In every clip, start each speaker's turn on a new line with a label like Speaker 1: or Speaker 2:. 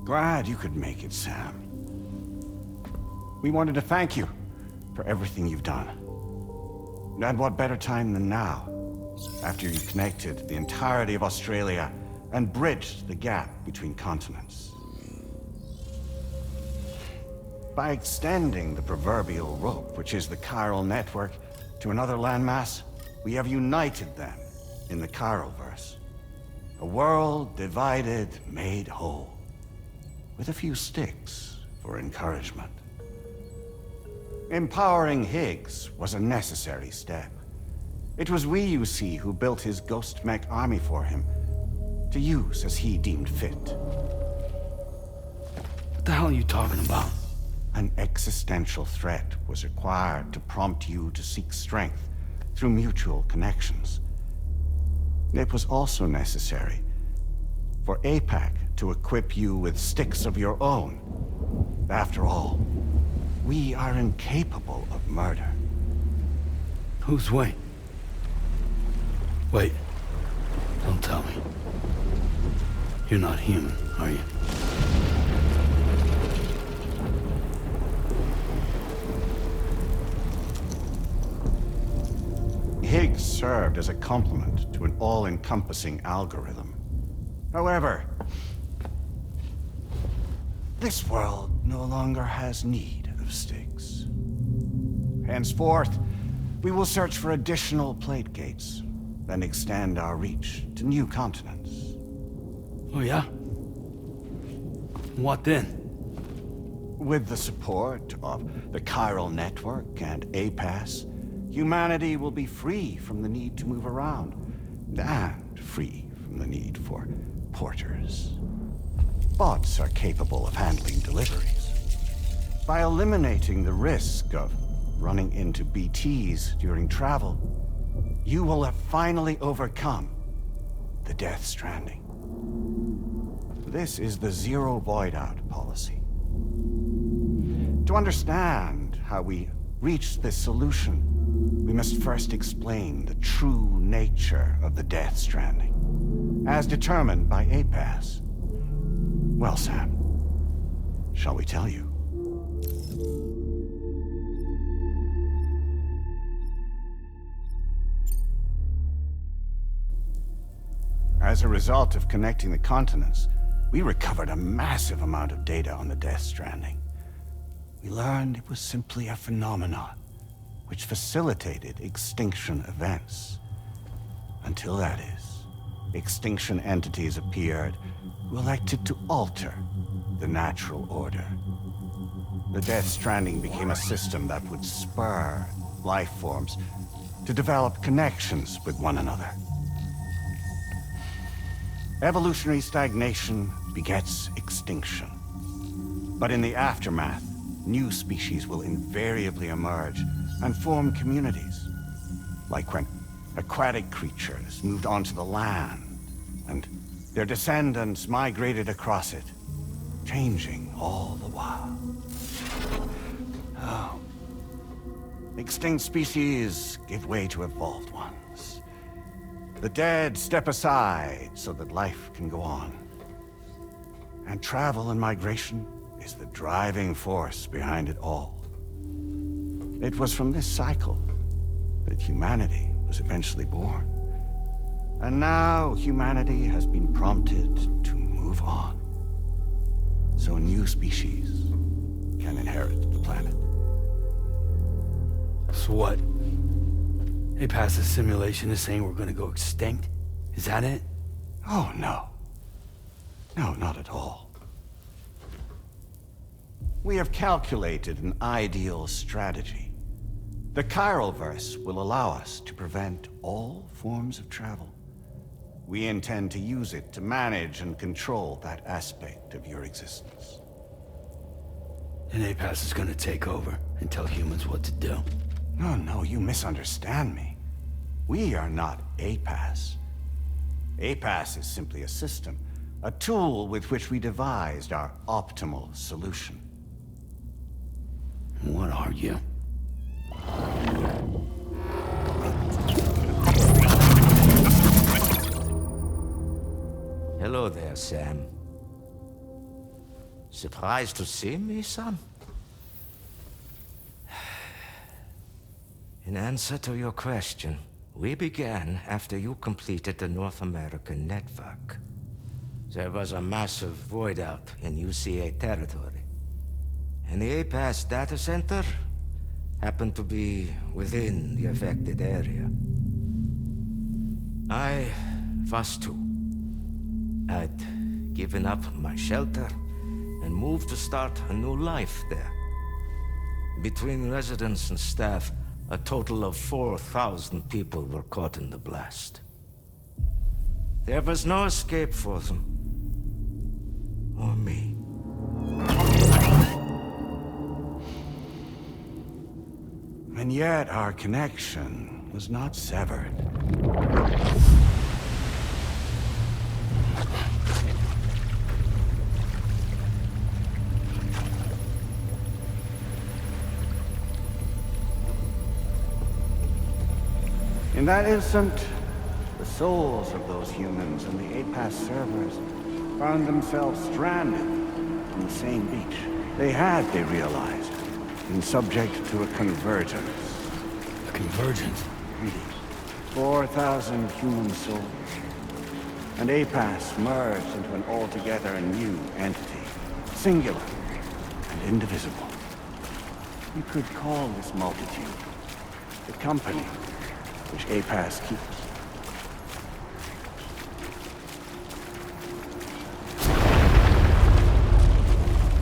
Speaker 1: Glad you could make it, Sam. We wanted to thank you for everything you've done. And what better time than now, after you connected the entirety of Australia and bridged the gap between continents. By extending the proverbial rope, which is the chiral network, to another landmass, we have united them in the Chiralverse. A world divided, made whole. With a few sticks for encouragement. Empowering Higgs was a necessary step. It was we, you see, who built his ghost mech army for him, to use as he deemed fit.
Speaker 2: What the hell are you talking about?
Speaker 1: An existential threat was required to prompt you to seek strength through mutual connections. It was also necessary for APAC to equip you with sticks of your own. After all, we are incapable of murder.
Speaker 2: Who's we? Wait. Don't tell me. You're not human, are you?
Speaker 1: Higgs served as a complement to an all-encompassing algorithm. However, this world no longer has need of sticks. Henceforth, we will search for additional plate gates, then extend our reach to new continents.
Speaker 2: Oh yeah? What then?
Speaker 1: With the support of the chiral network and APAS, humanity will be free from the need to move around, and free from the need for porters. Bots are capable of handling deliveries. By eliminating the risk of running into BTs during travel, you will have finally overcome the Death Stranding. This is the Zero Void-Out policy. To understand how we reached this solution, we must first explain the true nature of the Death Stranding, as determined by APAS. Well, Sam, shall we tell you? As a result of connecting the continents, we recovered a massive amount of data on the Death Stranding. We learned it was simply a phenomenon which facilitated extinction events. Until that is, extinction entities appeared who elected to alter the natural order. The Death Stranding became a system that would spur life forms to develop connections with one another. Evolutionary stagnation begets extinction. But in the aftermath, new species will invariably emerge and form communities. Like when aquatic creatures moved onto the land, and their descendants migrated across it, changing all the while. Oh. Extinct species give way to evolved ones. The dead step aside so that life can go on. And travel and migration is the driving force behind it all. It was from this cycle that humanity was eventually born. And now humanity has been prompted to move on. So new species can inherit the planet.
Speaker 2: So what? APAS' simulation is saying we're gonna go extinct? Is that it?
Speaker 1: Oh, no. No, not at all. We have calculated an ideal strategy. The Chiralverse will allow us to prevent all forms of travel. We intend to use it to manage and control that aspect of your existence.
Speaker 2: And APAS is gonna take over and tell humans what to do.
Speaker 1: No, you misunderstand me. We are not APAS. APAS is simply a system, a tool with which we devised our optimal solution.
Speaker 2: What are you?
Speaker 3: Hello there, Sam. Surprised to see me, son? In answer to your question, we began after you completed the North American network. There was a massive void out in UCA territory, and the APAS data center happened to be within the affected area. I was too. I'd given up my shelter and moved to start a new life there. Between residents and staff, a total of 4,000 people were caught in the blast. There was no escape for them. Or me.
Speaker 1: And yet our connection was not severed. In that instant, the souls of those humans and the APAS servers found themselves stranded on the same beach. They realized, been subject to a convergence.
Speaker 2: A convergence?
Speaker 1: Indeed. 4,000 human souls. And APAS merged into an altogether new entity, singular and indivisible. You could call this multitude the company which APAS keeps.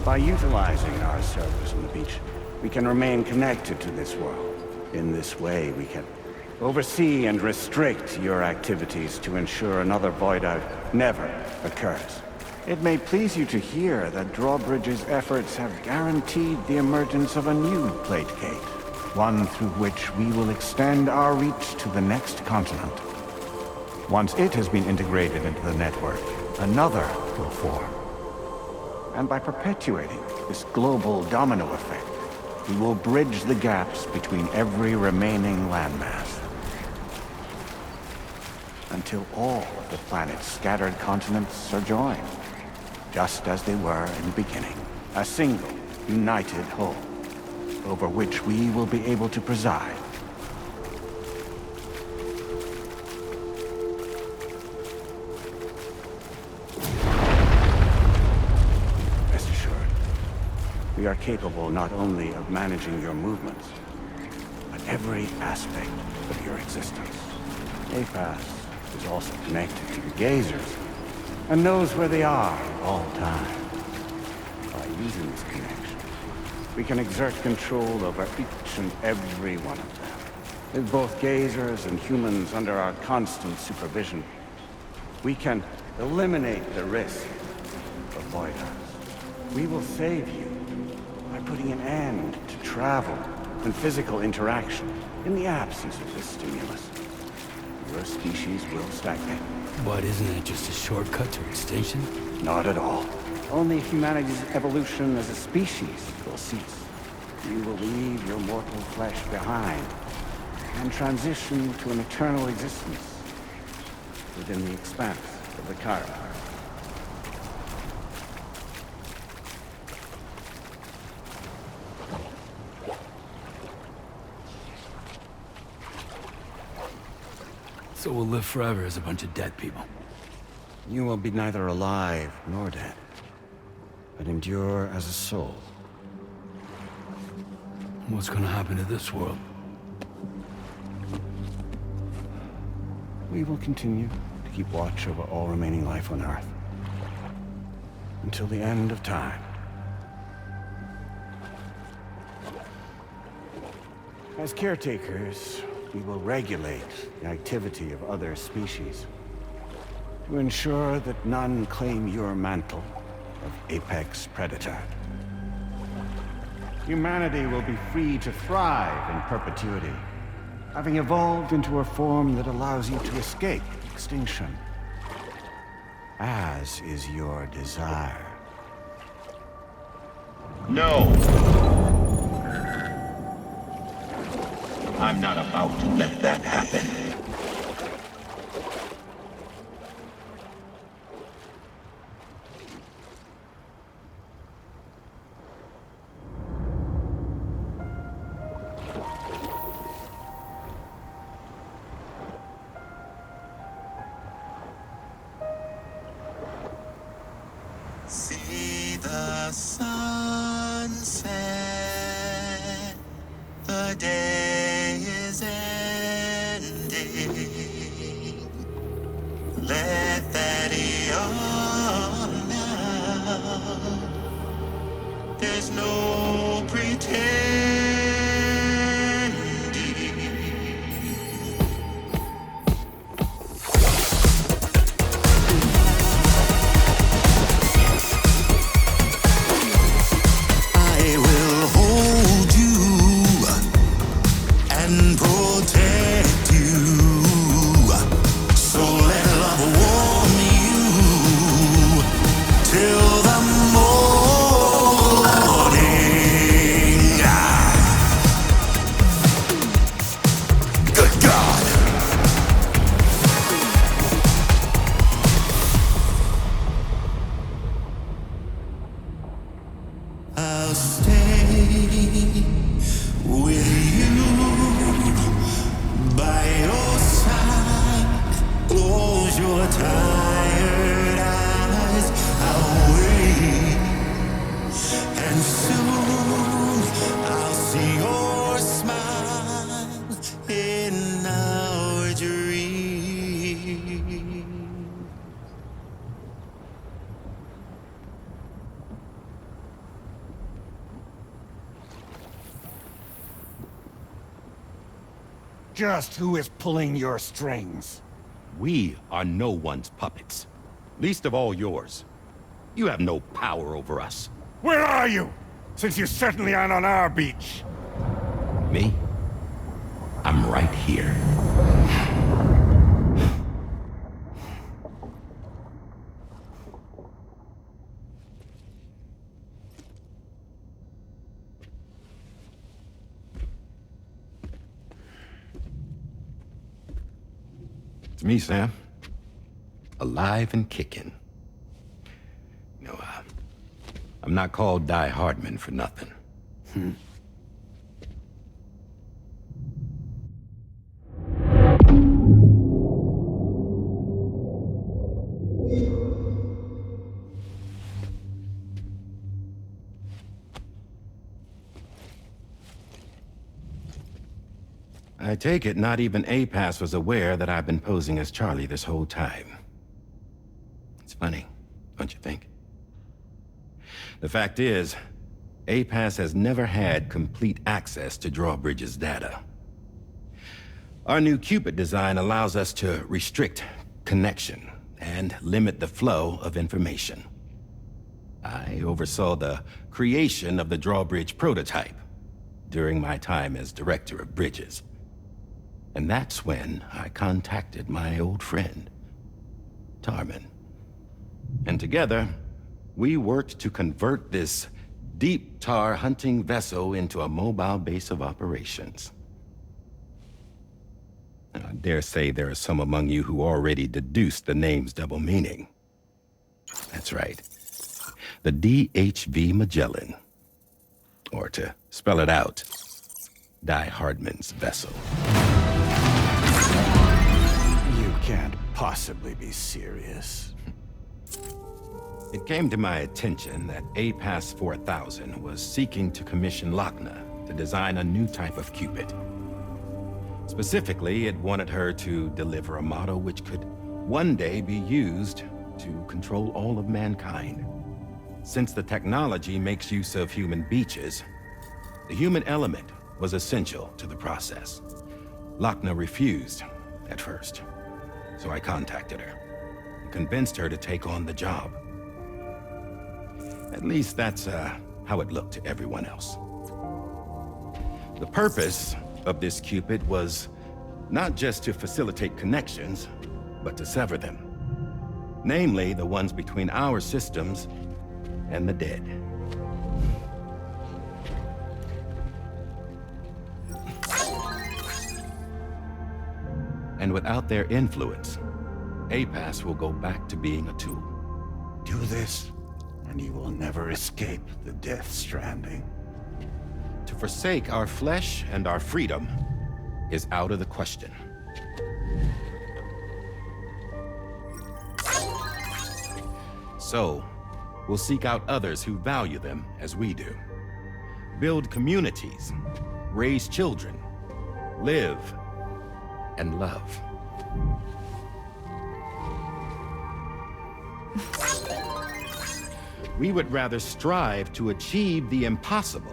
Speaker 1: By utilizing our servers on the beach, we can remain connected to this world. In this way, we can oversee and restrict your activities to ensure another void out never occurs. It may please you to hear that Drawbridge's efforts have guaranteed the emergence of a new plate gate. One through which we will extend our reach to the next continent. Once it has been integrated into the network, another will form. And by perpetuating this global domino effect, we will bridge the gaps between every remaining landmass. Until all of the planet's scattered continents are joined, just as they were in the beginning. A single, united whole, over which we will be able to preside. Rest assured, we are capable not only of managing your movements, but every aspect of your existence. APAS is also connected to the gazers, and knows where they are at all times. By using this connection, we can exert control over each and every one of them. With both gazers and humans under our constant supervision, we can eliminate the risk of voiders. We will save you by putting an end to travel and physical interaction in the absence of this stimulus. Your species will stagnate.
Speaker 2: But isn't it just a shortcut to extinction?
Speaker 1: Not at all. Only humanity's evolution as a species will cease. You will leave your mortal flesh behind and transition to an eternal existence within the expanse of the Chiron.
Speaker 2: So we'll live forever as a bunch of dead people.
Speaker 1: You will be neither alive nor dead, but endure as a soul.
Speaker 2: What's gonna happen to this world?
Speaker 1: We will continue to keep watch over all remaining life on Earth until the end of time. As caretakers, we will regulate the activity of other species to ensure that none claim your mantle of apex predator. humanity will be free to thrive in perpetuity, having evolved into a form that allows you to escape extinction, as is your desire.
Speaker 4: No! I'm not about to let that happen.
Speaker 5: See the sunset, the day is ending. Let that yawn now. There's no pretending. I will hold you and protect you. So let love warm you till the morning. Good God. I'll stay with you by your side. Close your tired eyes. I'll wait, and soon I'll see your smile in our dream.
Speaker 1: Just who is pulling your strings?
Speaker 6: We are no one's puppets. Least of all yours. You have no power over us.
Speaker 1: Where are you? Since you certainly aren't on our beach.
Speaker 6: Me? I'm right here. It's me, Sam. Alive and kicking. No, I'm not called Die Hardman for nothing. I take it not even APAS was aware that I've been posing as Charlie this whole time. It's funny, don't you think? The fact is, APAS has never had complete access to Drawbridge's data. Our new Cupid design allows us to restrict connection and limit the flow of information. I oversaw the creation of the Drawbridge prototype during my time as Director of Bridges. And that's when I contacted my old friend, Tarman. And together, we worked to convert this deep tar hunting vessel into a mobile base of operations. I dare say there are some among you who already deduced the name's double meaning. That's right. The DHV Magellan. Or to spell it out, Die Hardman's vessel.
Speaker 1: You can't possibly be serious.
Speaker 6: It came to my attention that APAS 4000 was seeking to commission Lochna to design a new type of Cupid. Specifically, it wanted her to deliver a model which could one day be used to control all of mankind. Since the technology makes use of human beaches, the human element was essential to the process. Lochna refused at first, so I contacted her and convinced her to take on the job. At least that's how it looked to everyone else. The purpose of this Cupid was not just to facilitate connections, but to sever them. Namely, the ones between our systems and the dead. And without their influence, APAS will go back to being a tool.
Speaker 1: Do this, and you will never escape the death stranding.
Speaker 6: To forsake our flesh and our freedom is out of the question. So, we'll seek out others who value them as we do. Build communities, raise children, live, and love. We would rather strive to achieve the impossible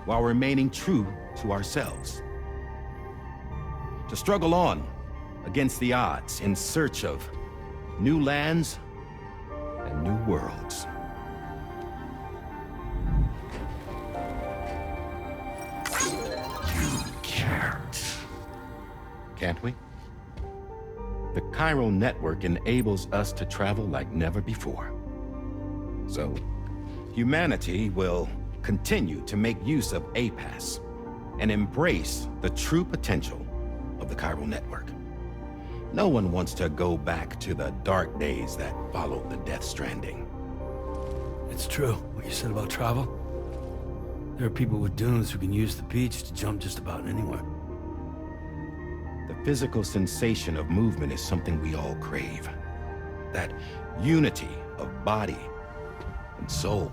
Speaker 6: while remaining true to ourselves. To struggle on against the odds in search of new lands and new worlds.
Speaker 1: You can't.
Speaker 6: Can't we? The chiral network enables us to travel like never before. So, humanity will continue to make use of APAS and embrace the true potential of the chiral network. No one wants to go back to the dark days that followed the Death Stranding.
Speaker 2: It's true, what you said about travel. There are people with dunes who can use the beach to jump just about anywhere.
Speaker 6: The physical sensation of movement is something we all crave. That unity of body and soul.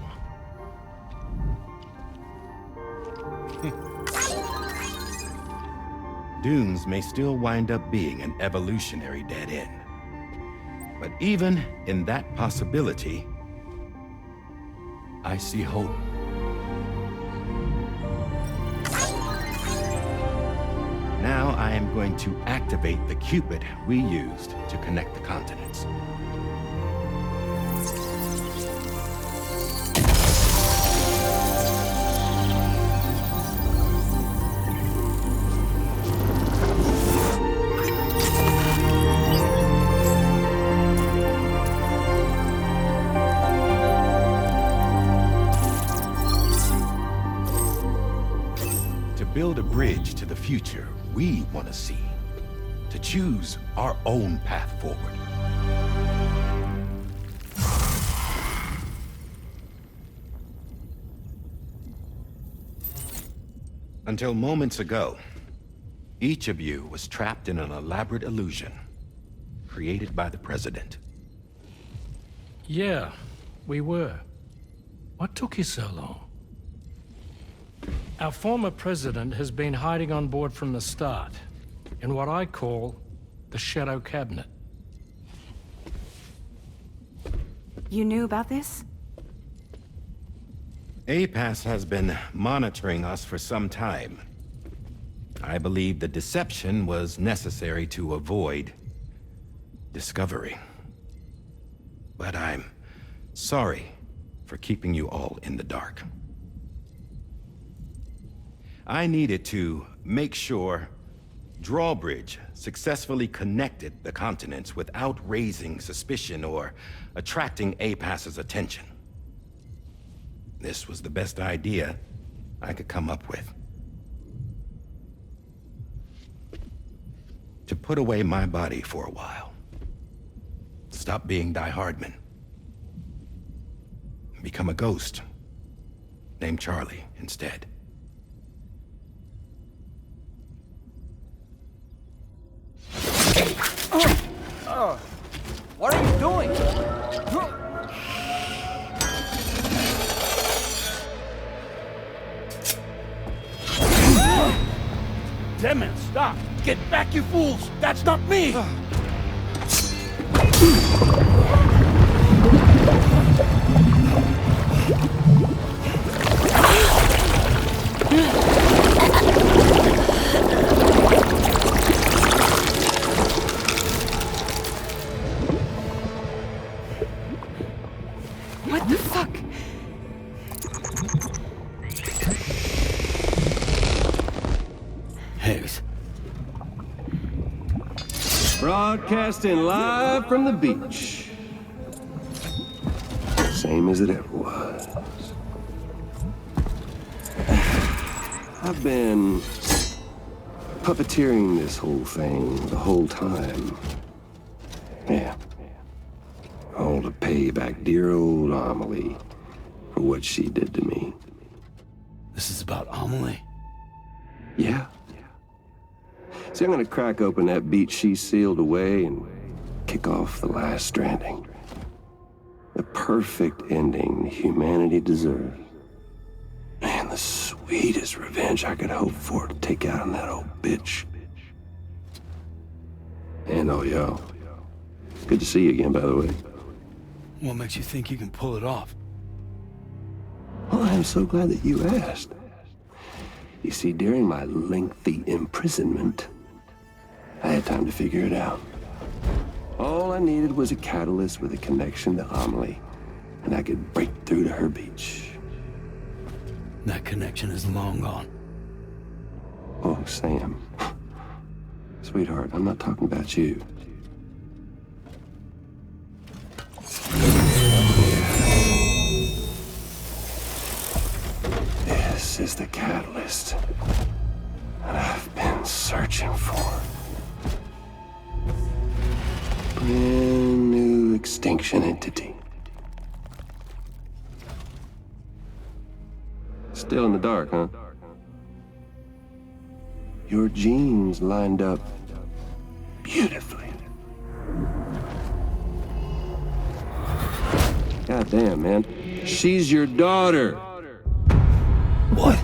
Speaker 6: Dunes may still wind up being an evolutionary dead end. But even in that possibility, I see hope. Now I am going to activate the Cupid we used to connect the continents. Build a bridge to the future we want to see, to choose our own path forward. Until moments ago, each of you was trapped in an elaborate illusion created by the President.
Speaker 7: Yeah, we were. What took you so long? Our former president has been hiding on board from the start, in what I call the Shadow Cabinet.
Speaker 8: You knew about this?
Speaker 6: APAS has been monitoring us for some time. I believe the deception was necessary to avoid discovery. But I'm sorry for keeping you all in the dark. I needed to make sure Drawbridge successfully connected the continents without raising suspicion or attracting APAS's attention. This was the best idea I could come up with. To put away my body for a while. Stop being Die Hardman. Become a ghost. Named Charlie instead.
Speaker 2: What are you doing? Damn it, stop! Get back, you fools! That's not me!
Speaker 8: What the fuck?
Speaker 9: Broadcasting live from the beach. Same as it ever was. I've been puppeteering this whole thing the whole time. Yeah. All to pay back dear old Amelie for what she did to me.
Speaker 2: This is about Amelie?
Speaker 9: Yeah. See, I'm gonna crack open that beach she sealed away and kick off the last Stranding. The perfect ending humanity deserves. Man, the sweetest revenge I could hope for to take out on that old bitch. And oh, yo. Good to see you again, by the way.
Speaker 2: What makes you think you can pull it off?
Speaker 9: Well, I'm so glad that you asked. You see, during my lengthy imprisonment, I had time to figure it out. All I needed was a catalyst with a connection to Amelie, and I could break through to her beach.
Speaker 2: That connection is long gone.
Speaker 9: Oh, Sam. Sweetheart, I'm not talking about you. This is the catalyst that I've been searching for. Brand new extinction entity. Still in the dark, huh? Your genes lined up beautifully. Goddamn, man. She's your daughter.
Speaker 2: What?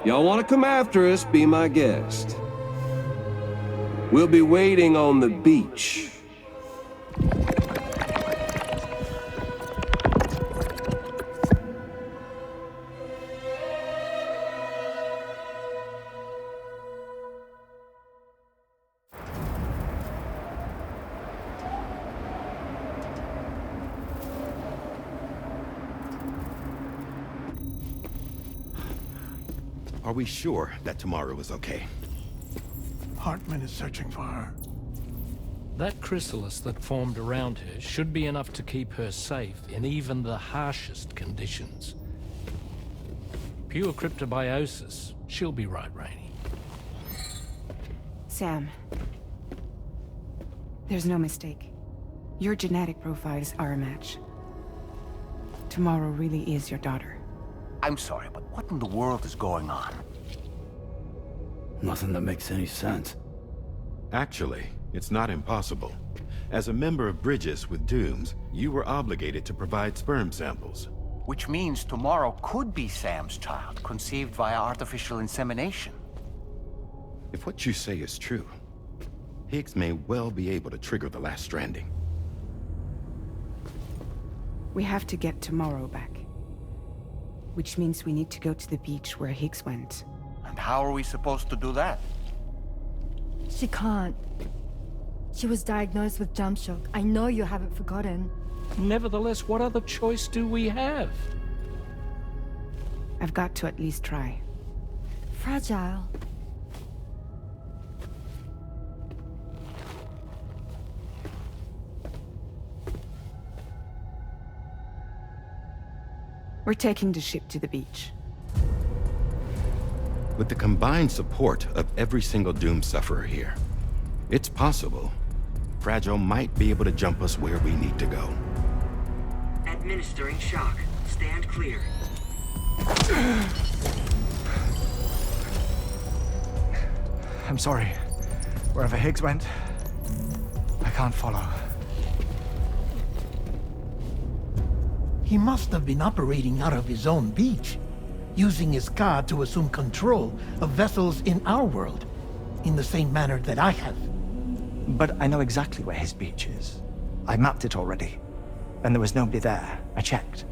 Speaker 9: Y'all want to come after us, be my guest. We'll be waiting on the beach.
Speaker 6: Are we sure that tomorrow is okay?
Speaker 10: Hartman is searching for her.
Speaker 7: That chrysalis that formed around her should be enough to keep her safe in even the harshest conditions. Pure cryptobiosis. She'll be right, Rainey.
Speaker 8: Sam. There's no mistake. Your genetic profiles are a match. Tomorrow really is your daughter.
Speaker 10: I'm sorry, but what in the world is going on?
Speaker 2: Nothing that makes any sense.
Speaker 6: Actually, it's not impossible. As a member of Bridges with Dooms, you were obligated to provide sperm samples.
Speaker 10: Which means tomorrow could be Sam's child, conceived via artificial insemination.
Speaker 6: If what you say is true, Higgs may well be able to trigger the last Stranding.
Speaker 8: We have to get Tomorrow back. Which means we need to go to the beach where Higgs went.
Speaker 10: And how are we supposed to do that?
Speaker 11: She can't. She was diagnosed with jump shock. I know you haven't forgotten.
Speaker 7: Nevertheless, what other choice do we have?
Speaker 8: I've got to at least try.
Speaker 11: Fragile.
Speaker 8: We're taking the ship to the beach.
Speaker 6: With the combined support of every single Doom sufferer here, it's possible Fragile might be able to jump us where we need to go.
Speaker 12: Administering shock. Stand clear.
Speaker 10: I'm sorry. Wherever Higgs went, I can't follow.
Speaker 13: He must have been operating out of his own beach, using his car to assume control of vessels in our world, in the same manner that I have.
Speaker 10: But I know exactly where his beach is. I mapped it already.
Speaker 14: and there was nobody there. I checked.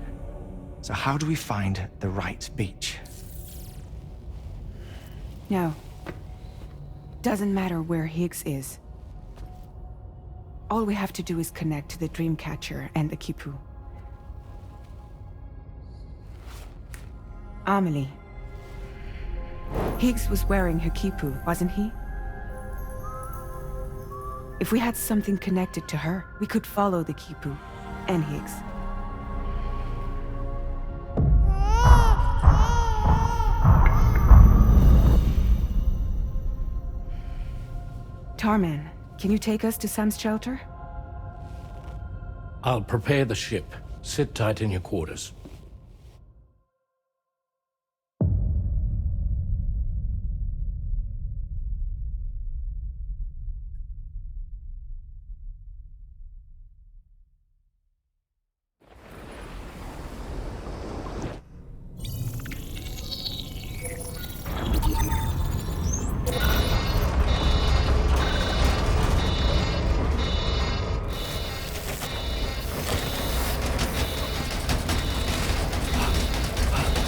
Speaker 14: So how do we find the right beach?
Speaker 8: No. Doesn't matter where Higgs is. All we have to do is connect to the Dreamcatcher and the Kipu. Amelie. Higgs was wearing her Kipu, wasn't he? If we had something connected to her, we could follow the Kipu and Higgs. Tarman, can you take us to Sam's shelter?
Speaker 7: I'll prepare the ship. Sit tight in your quarters.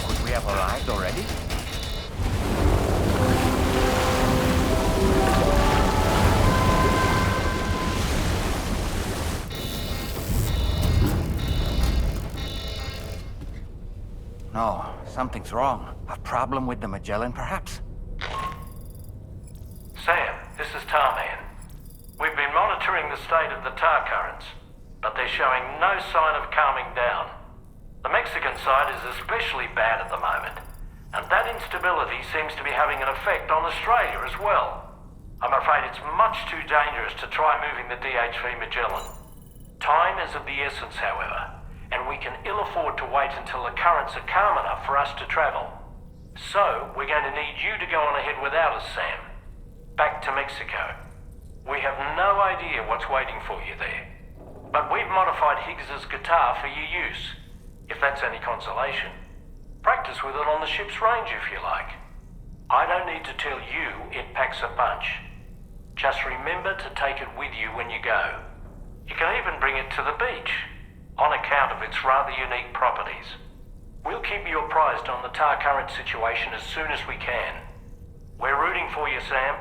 Speaker 10: Could we have arrived already? No, something's wrong. A problem with the Magellan, perhaps?
Speaker 7: Sam, this is Tarman. We've been monitoring the state of the tar currents, but they're showing no sign of calming down. The Mexican side is especially bad at the moment, and that instability seems to be having an effect on Australia as well. I'm afraid it's much too dangerous to try moving the DHV Magellan. Time is of the essence, however, and we can ill afford to wait until the currents are calm enough for us to travel. So, we're going to need you to go on ahead without us, Sam. Back to Mexico. We have no idea what's waiting for you there, but we've modified Higgs's guitar for your use, if that's any consolation. Practice with it on the ship's range if you like. I don't need to tell you it packs a punch. Just remember to take it with you when you go. You can even bring it to the beach, on account of its rather unique properties. We'll keep you apprised on the tar current situation as soon as we can. We're rooting for you, Sam.